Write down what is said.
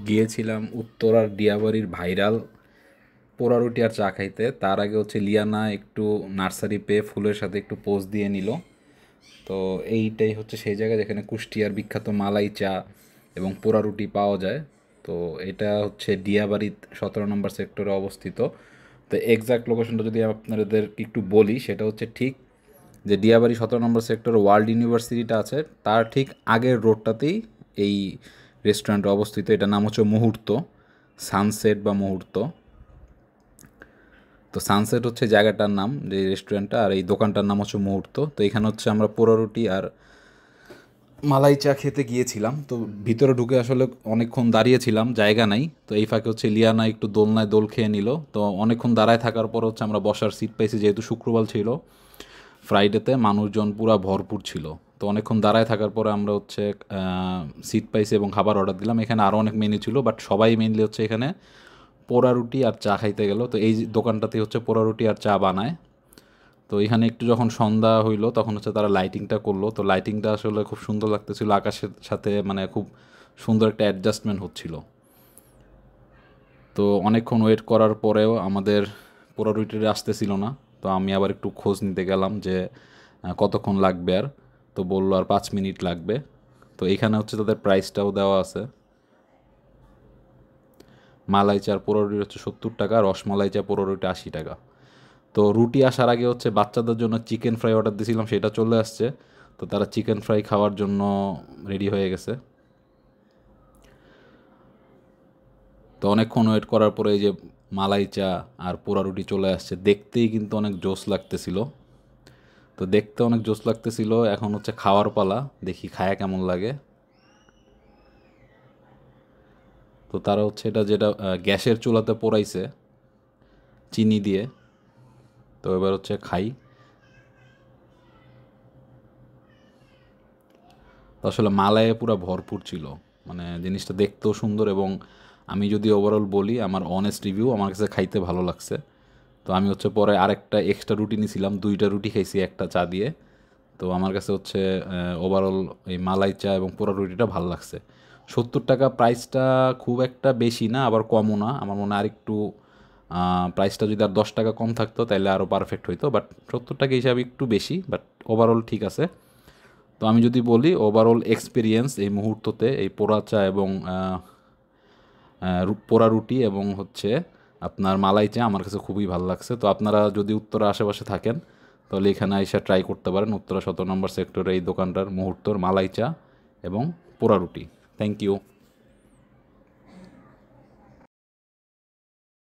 গিয়েছিলাম উত্তরার দিয়াবাড়ির ভাইরাল পোড়া রুটি আর চা খাইতে। তার আগে হচ্ছে লিয়ানা একটু নার্সারি পেয়ে ফুলের সাথে একটু পোজ দিয়ে নিল। তো এইটাই হচ্ছে সেই জায়গা যেখানে কুষ্টিয়ার বিখ্যাত মালাই চা এবং পোড়া রুটি পাওয়া যায়। তো এটা হচ্ছে দিয়াবাড়ির 17 নম্বর সেক্টরে অবস্থিত। তো এক্সাক্ট লোকেশনটা যদি আপনাদের একটু বলি, সেটা হচ্ছে ঠিক যে দিয়াবাড়ি 17 নম্বর সেক্টর ওয়ার্ল্ড ইউনিভার্সিটিটা আছে, তার ঠিক আগের রোডটাতেই এই রেস্টুরেন্ট অবস্থিত। এটার নাম হচ্ছে মুহূর্ত, সানসেট বা মুহূর্ত। তো সানসেট হচ্ছে জায়গাটার নাম, যে রেস্টুরেন্টটা, আর এই দোকানটার নাম হচ্ছে মুহূর্ত। তো এখানে হচ্ছে আমরা পোড়া রুটি আর মালাই চা খেতে গিয়েছিলাম। তো ভিতরে ঢুকে আসলে অনেকক্ষণ দাঁড়িয়েছিলাম, জায়গা নাই। তো এই ফাঁকে হচ্ছে লিয়ানা একটু দোলনায় দোল খেয়ে নিল। তো অনেকক্ষণ দাঁড়ায় থাকার পর হচ্ছে আমরা বসার সিট পাইছি, যেহেতু শুক্রবার ছিল, ফ্রাইডেতে মানুষজন পুরা ভরপুর ছিল। তো অনেকক্ষণ দাঁড়ায় থাকার পরে আমরা হচ্ছে সিট পাইছি এবং খাবার অর্ডার দিলাম। এখানে আরও অনেক মেনু ছিল, বাট সবাই মেনলি হচ্ছে এখানে পোড়া রুটি আর চা খাইতে গেল। তো এই দোকানটাতে হচ্ছে পোড়া রুটি আর চা বানায়। তো এখানে একটু যখন সন্ধ্যা হইলো তখন হচ্ছে তারা লাইটিংটা করলো। তো লাইটিংটা আসলে খুব সুন্দর লাগতেছিল, আকাশের সাথে মানে খুব সুন্দর একটা অ্যাডজাস্টমেন্ট হচ্ছিল। তো অনেকক্ষণ ওয়েট করার পরেও আমাদের পোড়া রুটিটা আসতেছিল না। তো আমি আবার একটু খোঁজ নিতে গেলাম যে কতক্ষণ লাগবে আর। তো বললো আর 5 মিনিট লাগবে। তো এখানে হচ্ছে তাদের প্রাইসটাও দেওয়া আছে। মালাই চার পোড়া রুটি হচ্ছে 70 টাকা, রসমালাই চা পোড়া রুটি 80 টাকা। তো রুটি আসার আগে হচ্ছে বাচ্চাদের জন্য চিকেন ফ্রাই অর্ডার দিয়েছিলাম, সেটা চলে আসছে। তো তারা চিকেন ফ্রাই খাওয়ার জন্য রেডি হয়ে গেছে। তো অনেকক্ষণ ওয়েট করার পরে এই যে মালাই চা আর পোড়া রুটি চলে আসছে। দেখতেই কিন্তু অনেক জোস লাগতেছিল। তো দেখতে অনেক জোস লাগতেছিল, এখন হচ্ছে খাওয়ার পালা, দেখি খায়া কেমন লাগে। তো তারা হচ্ছে এটা যেটা গ্যাসের চুলাতে পোড়াইছে চিনি দিয়ে। তো এবার হচ্ছে খাই। তো আসলে মালায়ে পুরা ভরপুর ছিল, মানে জিনিসটা দেখতেও সুন্দর। এবং আমি যদি ওভারঅল বলি, আমার অনেস্ট রিভিউ, আমার কাছে খাইতে ভালো লাগছে। তো আমি হচ্ছে পরে আরেকটা এক্সট্রা রুটি নিয়েছিলাম, 2টা রুটি খাইছি একটা চা দিয়ে। তো আমার কাছে হচ্ছে ওভারঅল এই মালাই চা এবং পোড়া রুটিটা ভালো লাগছে। 70 টাকা প্রাইসটা খুব একটা বেশি না, আবার কমও না। আমার মনে হয় আরেকটু প্রাইসটা যদি আর 10 টাকা কম থাকতো তাহলে আরও পারফেক্ট হইতো, বাট 70 টাকা হিসাবে একটু বেশি, বাট ওভারঅল ঠিক আছে। তো আমি যদি বলি ওভারঅল এক্সপিরিয়েন্স এই মুহূর্ততে এই পোড়া চা এবং পোড়া রুটি এবং হচ্ছে আপনার মালাই চা আমার কাছে খুবই ভালো লাগছে। তো আপনারা যদি উত্তরা আশেপাশে থাকেন তাহলে এখানে এসে ট্রাই করতে পারেন, উত্তরা 17 নম্বর সেক্টরে এই দোকানটার মুহূর্তর মালাই চা এবং পোড়া রুটি। Thank you.